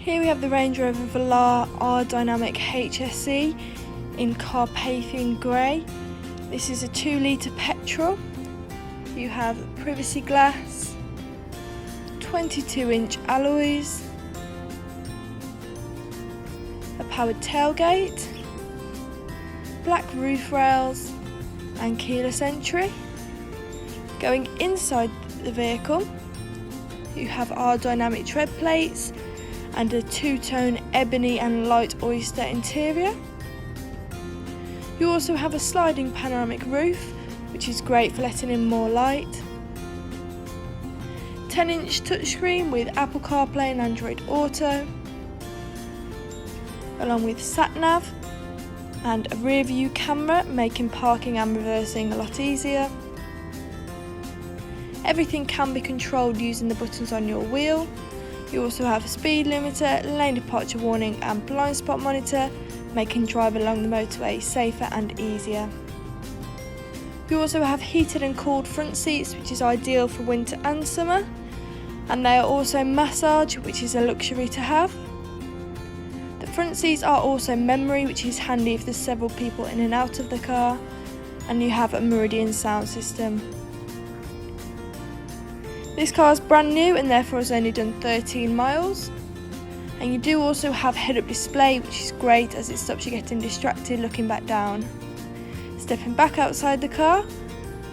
Here we have the Range Rover Velar R-Dynamic HSE in Carpathian Grey. This is a 2-litre petrol. You have privacy glass, 22-inch alloys, a powered tailgate, black roof rails and keyless entry. Going inside the vehicle, you have R-Dynamic tread plates and a 2-tone ebony and light oyster interior. You also have a sliding panoramic roof, which is great for letting in more light. 10-inch touchscreen with Apple CarPlay and Android Auto, along with sat-nav and a rear view camera, making parking and reversing a lot easier. Everything can be controlled using the buttons on your wheel. You also have a speed limiter, lane departure warning and blind spot monitor, making driving along the motorway safer and easier. You also have heated and cooled front seats, which is ideal for winter and summer, and they are also massage, which is a luxury to have. The front seats are also memory, which is handy if there's several people in and out of the car, and you have a Meridian sound system. This car is brand new and therefore has only done 13 miles. And you do also have head-up display, which is great as it stops you getting distracted looking back down. Stepping back outside the car,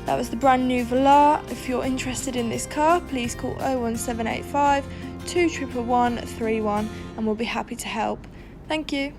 that was the brand new Velar. If you're interested in this car, please call 01785 211 131 and we'll be happy to help. Thank you.